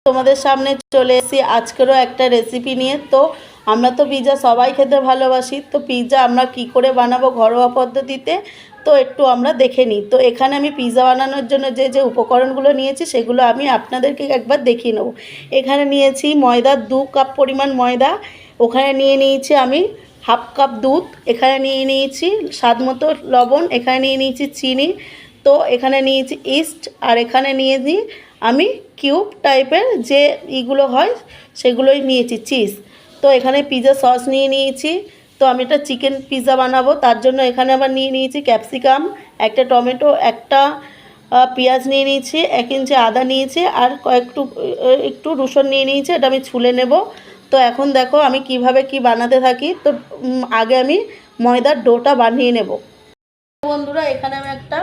তোমাদের সামনে চলে এসেছি আজকেরও একটা রেসিপি নিয়ে। তো আমরা তো পিৎজা সবাই খেতে ভালোবাসি, তো পিৎজা আমরা কি করে বানাবো ঘরোয়া পদ্ধতিতে তো একটু আমরা দেখে নিই। তো এখানে আমি পিৎজা বানানোর জন্য যে যে উপকরণগুলো নিয়েছি সেগুলো আমি আপনাদেরকে একবার দেখিয়ে নেব। এখানে নিয়েছি ময়দা 2 কাপ পরিমাণ ময়দা, ওখানে নিয়ে নিয়েছি আমি হাফ কাপ দুধ, এখানে নিয়ে নিয়েছি স্বাদ মতো লবণ, এখানে নিয়ে নিয়েছি চিনি, তো এখানে নিয়েছি ইস্ট, আর এখানে নিয়েছি আমি কিউব টাইপের যে ইগুলো হয় সেগুলোই নিয়েছি চিজ। তো এখানে পিৎজা সস নিয়ে নিয়েছি। তো আমি একটা চিকেন পিৎজা বানাবো, তার জন্য এখানে আবার নিয়ে নিয়েছি ক্যাপসিকাম, একটা টমেটো, একটা পেঁয়াজ নিয়ে নিয়েছি, 1 ইঞ্চি আদা নিয়েছি, আর একটু রসুন নিয়ে নিয়েছি, এটা আমি ছুলে নেব। তো এখন দেখো আমি কিভাবে কি বানাতে থাকি। তো আগে আমি ময়দার ডোটা বানিয়ে নেব। বন্ধুরা এখানে আমি একটা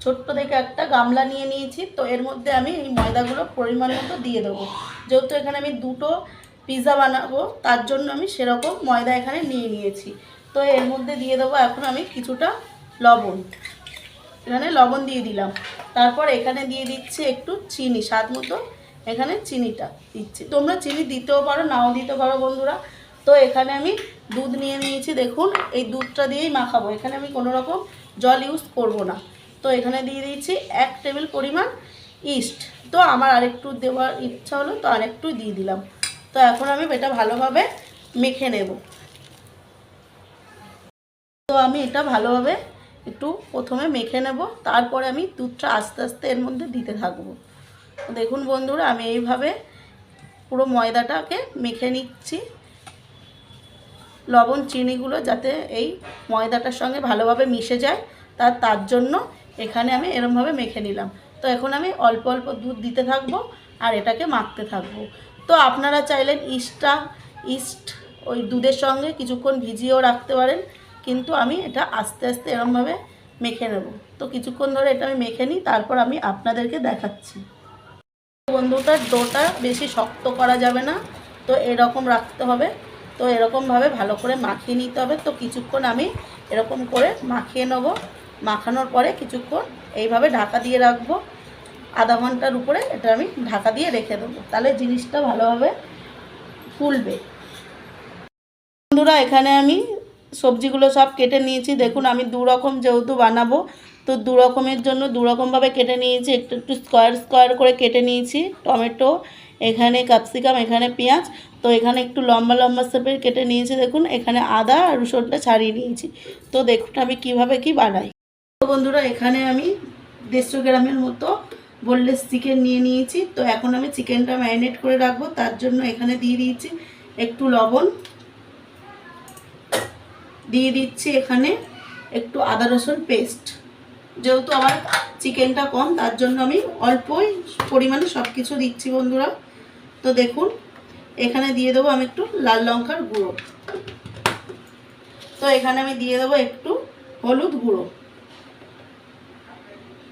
ছোট্ট থেকে একটা গামলা নিয়ে নিয়েছি। তো এর মধ্যে আমি এই ময়দাগুলো পরিমাণ মতো দিয়ে দেবো। যেহেতু এখানে আমি 2টো পিৎজা বানাবো তার জন্য আমি সেরকম ময়দা এখানে নিয়ে নিয়েছি। তো এর মধ্যে দিয়ে দেবো এখন আমি কিছুটা লবণ, এখানে লবণ দিয়ে দিলাম। তারপর এখানে দিয়ে দিচ্ছি একটু চিনি স্বাদ মতো, এখানে চিনিটা দিচ্ছি। তোমরা চিনি দিতেও পারো নাও দিতে পারো বন্ধুরা। তো এখানে আমি দুধ নিয়ে নিয়েছি, দেখুন এই দুধটা দিয়েই মাখাবো, এখানে আমি কোনো রকম জল ইউজ করব না। তো এখানে দিয়ে দিয়েছি 1 টেবিল পরিমাণ ইস্ট। তো আমার আরেকটু দেওয়ার ইচ্ছা হলো তো আরেকটু দিয়ে দিলাম। তো এখন আমি এটা ভালোভাবে মেখে নেব। তো আমি এটা ভালোভাবে একটু প্রথমে মেখে নেব, তারপরে আমি দুধটা আস্তে আস্তে এর মধ্যে দিতে থাকবো। দেখুন বন্ধুরা আমি এইভাবে পুরো ময়দাটাকে মেখে নিচ্ছি, লবণ চিনিগুলো যাতে এই ময়দাটার সঙ্গে ভালোভাবে মিশে যায় তার জন্য এখানে আমি এরমভাবে মেখে নিলাম। তো এখন আমি অল্প অল্প দুধ দিতে থাকবো আর এটাকে মাখতে থাকবো। তো আপনারা চাইলেন ইস্ট ওই দুধের সঙ্গে কিছুক্ষণ ভিজিয়েও রাখতে পারেন, কিন্তু আমি এটা আস্তে আস্তে এরমভাবে মেখে নেব। তো কিছুক্ষণ ধরে এটা আমি মেখে নিই, তারপর আমি আপনাদেরকে দেখাচ্ছি। বন্ধুটার ডোটা বেশি শক্ত করা যাবে না, তো এরকম রাখতে হবে। তো এরকমভাবে ভালো করে মাখিয়ে নিতে হবে। তো কিছুক্ষণ আমি এরকম করে মাখিয়ে নেব। মাখানোর পরে কিছুক্ষণ এইভাবে ঢাকা দিয়ে রাখবো, আধা ঘন্টার উপরে এটা আমি ঢাকা দিয়ে রেখে দেবো, তাহলে জিনিসটা ভালোভাবে ফুলবে। বন্ধুরা এখানে আমি সবজিগুলো সব কেটে নিয়েছি। দেখুন আমি 2 রকম যেহেতু বানাবো, তো 2 রকমের জন্য 2 রকমভাবে কেটে নিয়েছি। একটু একটু স্কোয়ার স্কোয়ার করে কেটে নিয়েছি টমেটো, এখানে ক্যাপসিকাম, এখানে পেঁয়াজ। তো এখানে একটু লম্বা লম্বা শেপের কেটে নিয়েছি। দেখুন এখানে আদা আর রসুনটা ছাড়িয়ে নিয়েছি। তো দেখুন আমি কিভাবে কি বানাই। তো বন্ধুরা এখানে আমি 150 গ্রামের মতো বোনলেস চিকেন নিয়ে নিয়েছি। তো এখন আমি চিকেনটা ম্যারিনেট করে রাখবো, তার জন্য এখানে দিয়ে দিয়েছি একটু লবণ, দিয়ে দিচ্ছি এখানে একটু আদা রসুন পেস্ট। যেহেতু আমার চিকেনটা কম তার জন্য আমি অল্পই পরিমাণে সব কিছু দিচ্ছি বন্ধুরা। তো দেখুন এখানে দিয়ে দেবো আমি একটু লাল লঙ্কার গুঁড়ো। তো এখানে আমি দিয়ে দেবো একটু হলুদ গুঁড়ো।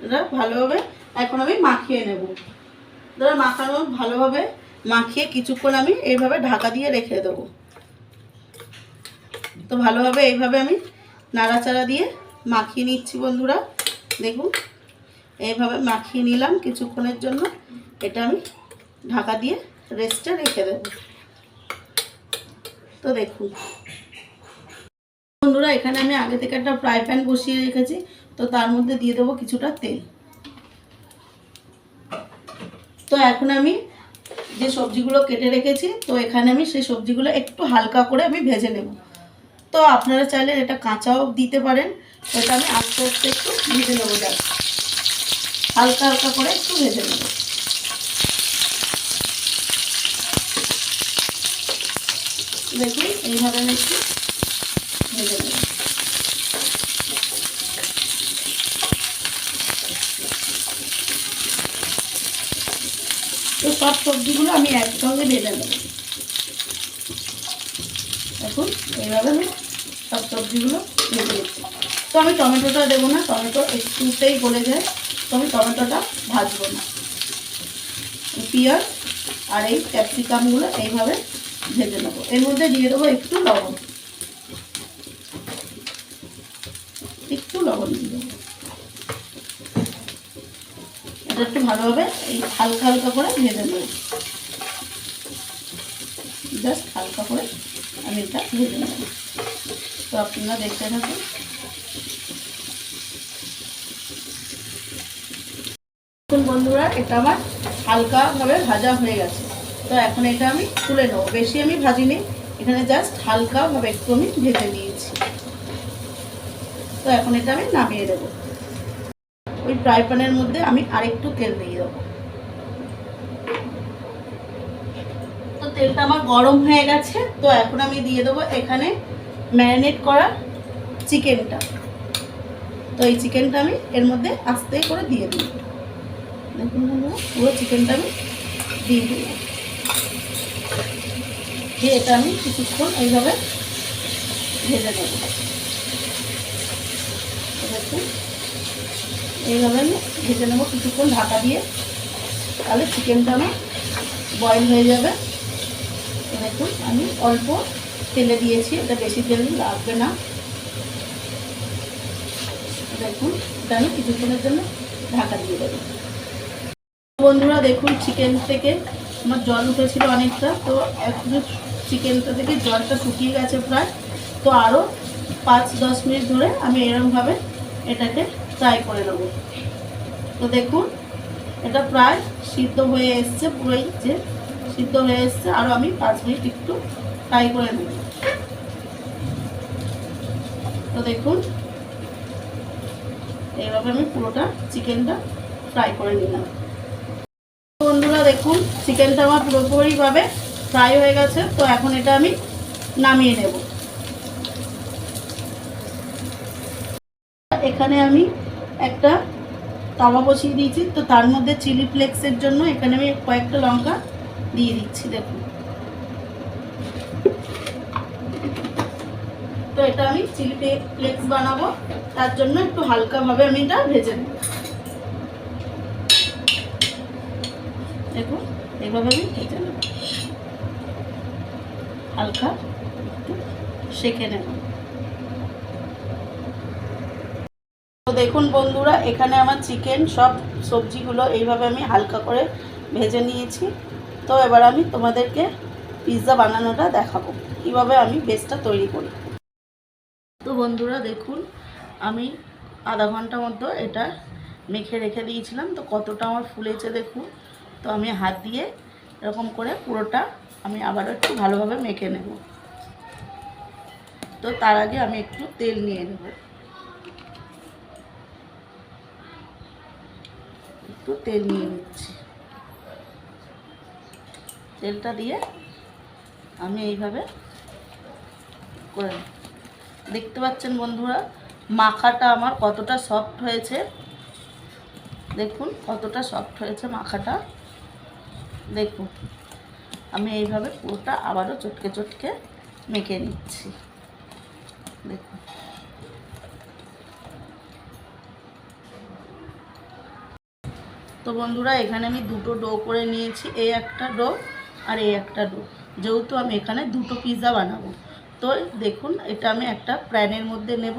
এটা ভালোভাবে এখন আমি মাখিয়ে নেব। ধরো মাখানো ভালোভাবে মাখিয়ে কিছুক্ষণ আমি এইভাবে ঢাকা দিয়ে রেখে দেবো। তো ভালোভাবে এইভাবে আমি নাড়াচাড়া দিয়ে মাখিয়ে নিচ্ছি বন্ধুরা। দেখুন এইভাবে মাখিয়ে নিলাম কিছুক্ষণের জন্য, এটা আমি ঢাকা দিয়ে রেস্টে রেখে দেব। তো দেখুন বন্ধুরা এখানে আমি আগে থেকে একটা ফ্রাই প্যান বসিয়ে রেখেছি। তো তার মধ্যে দিয়ে দেবো কিছুটা তেল। তো এখন আমি যে সবজিগুলো কেটে রেখেছি, তো এখানে আমি সেই সবজিগুলো একটু হালকা করে আমি ভেজে নেব। তো আপনারা চাইলে এটা কাঁচাও দিতে পারেন। এটা আমি আস্তে আস্তে একটু ভেজে নেবো, যাক হালকা হালকা করে একটু ভেজে নেব। দেখুন এইভাবে আমি একটু ভেজে নেব। তো সব সবজিগুলো আমি একসঙ্গে ভেজে নেব। দেখুন এইভাবে আমি সব সবজিগুলো ভেজে নিচ্ছি। তো আমি টমেটোটা দেবো না, টমেটো একটুতেই গলে যায়, তো আমি টমেটোটা ভাজবো না। পেঁয়াজ আর এই ক্যাপসিকামগুলো এইভাবে ভেজে নেবো। এর মধ্যে দিয়ে দেবো একটু লবণ, একটু লবণ দিয়ে দেবো। এটা একটু ভালোভাবে এই হালকা হালকা করে ভেজে নেবো। হালকা করে আমি এটা ভেজে নেব। তো আপনারা দেখতে থাকুন। দেখুন বন্ধুরা, এটা আমার হালকাভাবে ভাজা হয়ে গেছে। তো এখন এটা আমি তুলে নেব। বেশি আমি ভাজিনি, এখানে জাস্ট হালকাভাবে একটু আমি ভেজে নিয়েছি। তো এখন এটা আমি নামিয়ে দেবো। ওই ফ্রাই প্যানের মধ্যে আমি আরেকটু তেল দিয়ে দেবো। তো তেলটা আমার গরম হয়ে গেছে। তো এখন আমি দিয়ে দেবো এখানে ম্যারিনেট করা চিকেনটা। তো এই চিকেনটা আমি এর মধ্যে আস্তে করে দিয়ে দিই। দেখুন বন্ধুরা, পুরো চিকেনটা আমি দিয়ে দিই। দিয়ে এটা আমি কিছুক্ষণ এইভাবে ভেজে নেব। দেখুন এইভাবে আমি ভেজে নেবো কিছুক্ষণ ঢাকা দিয়ে, তাহলে চিকেনটা আমার বয়েল হয়ে যাবে। দেখুন আমি অল্প তেলে দিয়েছি, এটা বেশি তেল লাগবে না। দেখুন এটা আমি কিছুক্ষণের জন্য ঢাকা দিয়ে দেবো। বন্ধুরা দেখুন, চিকেন থেকে আমার জল উঠেছিল অনেকটা। তো একটু চিকেনটা থেকে জলটা শুকিয়ে গেছে প্রায়। তো আরও 5-10 মিনিট ধরে আমি এরকমভাবে এটাকে ফ্রাই করে নেব। তো দেখুন এটা প্রায় সিদ্ধ হয়ে এসছে, পুরোই যে সিদ্ধ হয়ে এসছে। আরও আমি 5 মিনিট একটু ফ্রাই করে নেব। তো দেখুন এইভাবে আমি পুরোটা চিকেনটা ফ্রাই করে নিলাম। বন্ধুরা দেখুন চিকেনটা আমার পুরোপুরিভাবে ফ্রাই হয়ে গেছে। তো এখন এটা আমি নামিয়ে নেব। এখানে আমি একটা তাওয়া বসিয়ে দিয়েছি। তো তার মধ্যে চিলি ফ্লেক্সের জন্য এখানে আমি কয়েকটা লঙ্কা দিয়ে দিচ্ছি। দেখুন, তো এটা আমি চিলি ফ্লেক্স বানাবো, তার জন্য একটু হালকাভাবে আমি এটা ভেজে নেব। দেখুন এইভাবে আমি ভেজে নেব, হালকা একটু সেঁকে নেব। তো দেখুন বন্ধুরা, এখানে আমার চিকেন সব সবজিগুলো এইভাবে আমি হালকা করে ভেজে নিয়েছি। তো এবার আমি তোমাদেরকে পিৎজা বানানোটা দেখাবো, কিভাবে আমি বেসটা তৈরি করি। তো বন্ধুরা দেখুন, আমি আধা ঘন্টা মতো এটা মেখে রেখে দিয়েছিলাম। তো কতটা আমার ফুলেছে দেখুন। তো আমি হাত দিয়ে এরকম করে পুরোটা আমি আবারও একটু ভালোভাবে মেখে নেব। তো তার আগে আমি একটু তেল নিয়ে নেব, একটু তেল নিয়ে নিচ্ছি। তেলটা দিয়ে আমি এইভাবে করে দেখতে পাচ্ছেন বন্ধুরা, মাখাটা আমার কতটা সফট হয়েছে। দেখুন কতটা সফট হয়েছে মাখাটা। দেখুন আমি এইভাবে পুরোটা আবারও চটকে চটকে মেখে নিচ্ছি। দেখুন তো বন্ধুরা, এখানে আমি দুটো ডো করে নিয়েছি, এই একটা ডো আর এই একটা ডো। যেহেতু আমি এখানে দুটো পিৎজা বানাবো, তো দেখুন এটা আমি একটা প্যানের মধ্যে নেব।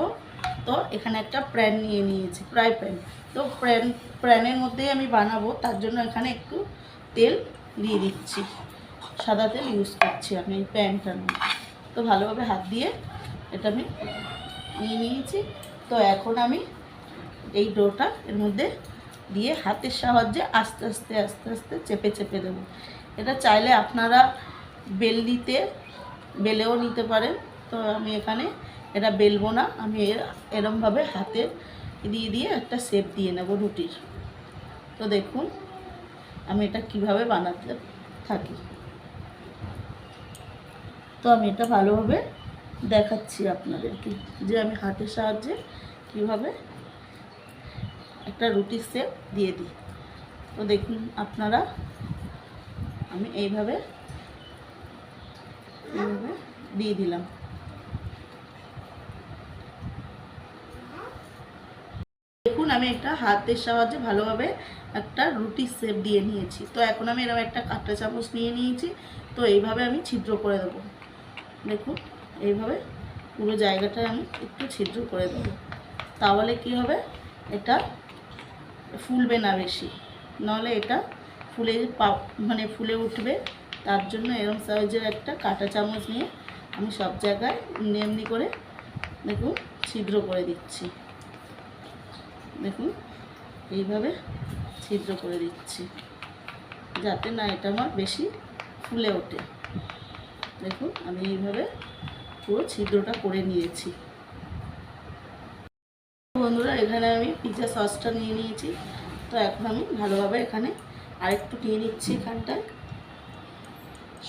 তো এখানে একটা প্যান নিয়ে নিয়েছি, ফ্রাই প্যান। তো প্যানের মধ্যেই আমি বানাবো, তার জন্য এখানে একটু তেল দিয়ে দিচ্ছি। সাদা তেল ইউজ করছি আমি এই প্যানটার মধ্যে। তো ভালোভাবে হাত দিয়ে এটা আমি নিয়ে নিয়েছি। তো এখন আমি এই ডোটা এর মধ্যে দিয়ে হাতের সাহায্যে আস্তে আস্তে আস্তে আস্তে চেপে চেপে দেবো। এটা চাইলে আপনারা বেলেও নিতে পারেন। তো আমি এখানে এটা বেলবো না, আমি এরমভাবে হাতে দিয়ে দিয়ে একটা শেপ দিয়ে নেব রুটির। তো দেখুন আমি এটা কিভাবে বানাতে থাকি। তো আমি এটা ভালোভাবে দেখাচ্ছি আপনাদেরকে, যে আমি হাতের সাহায্যে কিভাবে একটা রুটির শেপ দিয়ে দিই। তো দেখুন আপনারা, আমি এইভাবে দিয়ে দিলাম। দেখুন আমি একটা হাতের সাহায্যে ভালোভাবে একটা রুটির শেপ দিয়ে নিয়েছি। তো এখন আমি এরকম একটা কাঁটা চামচ নিয়ে নিয়েছি। তো এইভাবে আমি ছিদ্র করে দেবো। দেখুন এইভাবে পুরো জায়গাটা আমি একটু ছিদ্র করে দেবো, তাহলে কি হবে, এটা ফুলবে না বেশি, নাহলে এটা ফুলে ফুলে উঠবে। তো তার জন্য এরকম সাইজের একটা কাঁটা চামচ নিয়ে আমি সব জায়গায় এমনি করে দেখুন ছিদ্র করে দিচ্ছি। দেখুন এইভাবে ছিদ্র করে দিচ্ছি যাতে না এটা আমার বেশি ফুলে ওঠে। দেখুন আমি এইভাবে পুরো ছিদ্রটা করে নিয়েছি। বন্ধুরা এখানে আমি পিৎজা সসটা নিয়ে নিয়েছি। তো এখন আমি ভালোভাবে এখানে আরেকটু নিয়ে নিচ্ছি। এখানটায়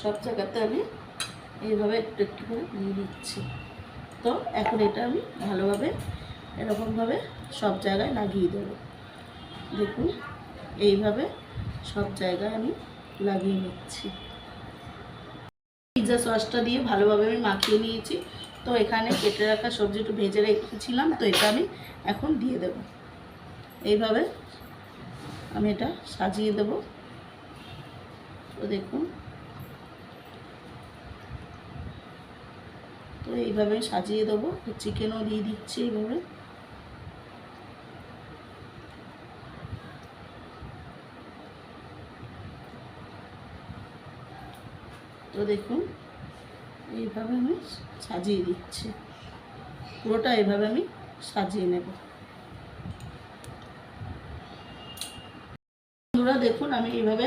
সব জায়গাতে আমি এইভাবে একটু একটু করে নিয়ে নিচ্ছি। তো এখন এটা আমি ভালোভাবে এরকমভাবে সব জায়গায় লাগিয়ে দেবো। দেখুন এইভাবে সব জায়গায় আমি লাগিয়ে নিচ্ছি। পিৎজা সসটা দিয়ে ভালোভাবে আমি মাখিয়ে নিয়েছি। তো এখানে কেটে রাখা সবজি একটু ভেজে রেখেছিলাম, তো এটা আমি এখন দিয়ে দেব। এইভাবে আমি এটা সাজিয়ে দেব। তো দেখুন তো এইভাবে সাজিয়ে দেবো। চিকেনও দিয়ে দিচ্ছি এইভাবে। তো দেখুন এইভাবে আমি সাজিয়ে দিচ্ছি। পুরোটা এইভাবে আমি সাজিয়ে নেব। বন্ধুরা দেখুন আমি এইভাবে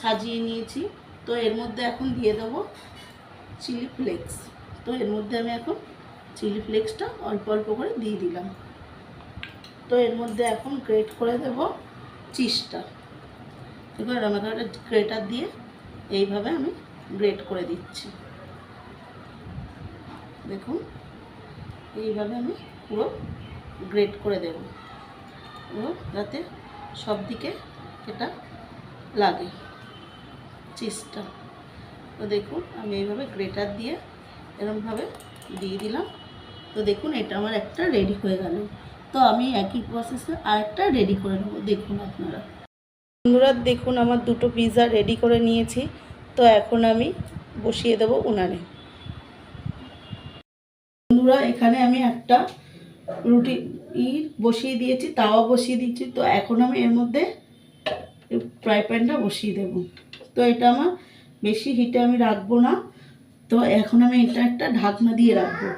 সাজিয়ে নিয়েছি। তো এর মধ্যে এখন দিয়ে দেবো চিলি ফ্লেক্স। তো এর মধ্যে আমি এখন চিলি ফ্লেক্সটা অল্প অল্প করে দিয়ে দিলাম। তো এর মধ্যে এখন গ্রেট করে দেব চিজটা। এবার আমাকে একটা গ্রেটার দিয়ে এইভাবে আমি গ্রেট করে দিচ্ছি। দেখুন এইভাবে আমি পুরো গ্রেট করে দেব যাতে সব দিকে এটা লাগে চিজটা। তো দেখুন আমি এইভাবে গ্রেটার দিয়ে এরকমভাবে দিয়ে দিলাম। তো দেখুন এটা আমার একটা রেডি হয়ে গেল। তো আমি একই প্রসেসে আরেকটা রেডি করে নেব। দেখুন আপনারা বন্ধুরা দেখুন আমার দুটো পিৎজা রেডি করে নিয়েছি। তো এখন আমি বসিয়ে দেব উনানে। বন্ধুরা এখানে আমি একটা রুটি বসিয়ে দিয়েছি, তাওয়া বসিয়ে দিয়েছি। তো এখন আমি এর মধ্যে ফ্রাই প্যানটা বসিয়ে দেব। তো এটা আমার বেশি হিটে আমি রাখবো না। তো এখন আমি এটা একটা ঢাকনা দিয়ে রাখবো।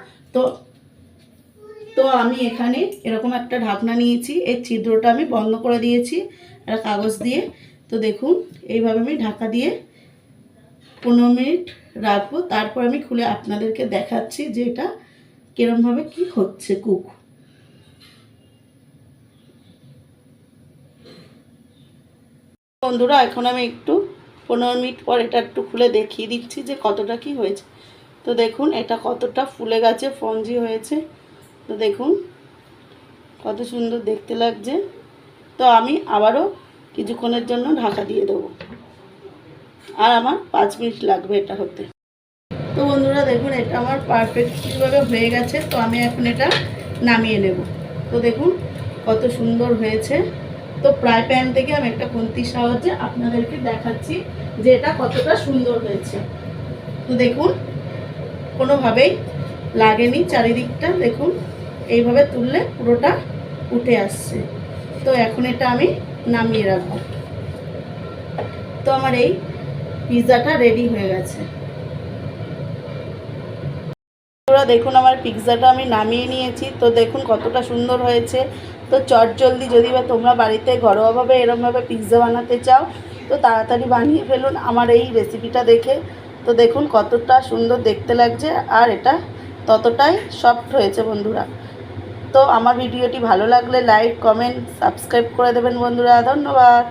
তো আমি এখানে এরকম একটা ঢাকনা নিয়েছি, এর ছিদ্রটা আমি বন্ধ করে দিয়েছি একটা কাগজ দিয়ে। তো দেখুন এইভাবে আমি ঢাকা দিয়ে 15 মিনিট রাখবো। তারপর আমি খুলে আপনাদেরকে দেখাচ্ছি যে এটা কিরমভাবে কি হচ্ছে কুক। বন্ধুরা এখন আমি একটু 15 মিনিট পর এটা একটু খুলে দেখিয়ে দিচ্ছি যে কতটা কি হয়েছে। তো দেখুন এটা কতটা ফুলে গেছে, ফঞ্জি হয়েছে। তো দেখুন কত সুন্দর দেখতে লাগছে। তো আমি আবারও কিছুক্ষণের জন্য ঢাকা দিয়ে দেবো, আর আমার 5 মিনিট লাগবে এটা হতে। তো বন্ধুরা দেখুন এটা আমার পারফেক্টভাবে হয়ে গেছে। তো আমি এখন এটা নামিয়ে নেব। তো দেখুন কত সুন্দর হয়েছে। তো ফ্রাই প্যান থেকে আমি একটা খুন্তির সাহায্যে আপনাদেরকে দেখাচ্ছি যে এটা কতটা সুন্দর হয়েছে। তো দেখুন কোনোভাবেই লাগেনি চারিদিকটা। দেখুন এইভাবে তুললে পুরোটা উঠে আসছে। তো এখন এটা আমি নামিয়ে রাখবো। তো আমার এই পিৎজাটা রেডি হয়ে গেছে। দেখুন আমার পিৎজাটা আমি নামিয়ে নিয়েছি। তো দেখুন কতটা সুন্দর হয়েছে। তো চটজলদি যদি বা তোমরা বাড়িতে ঘরোয়াভাবে এরমভাবে পিৎজা বানাতে চাও তো তাড়াতাড়ি বানিয়ে ফেলুন আমার এই রেসিপিটা দেখে। তো দেখুন কতটা সুন্দর দেখতে লাগছে, আর এটা ততটাই সফট হয়েছে বন্ধুরা। তো আমার ভিডিওটি ভালো লাগলে লাইক, কমেন্ট, সাবস্ক্রাইব করে দেবেন বন্ধুরা। ধন্যবাদ।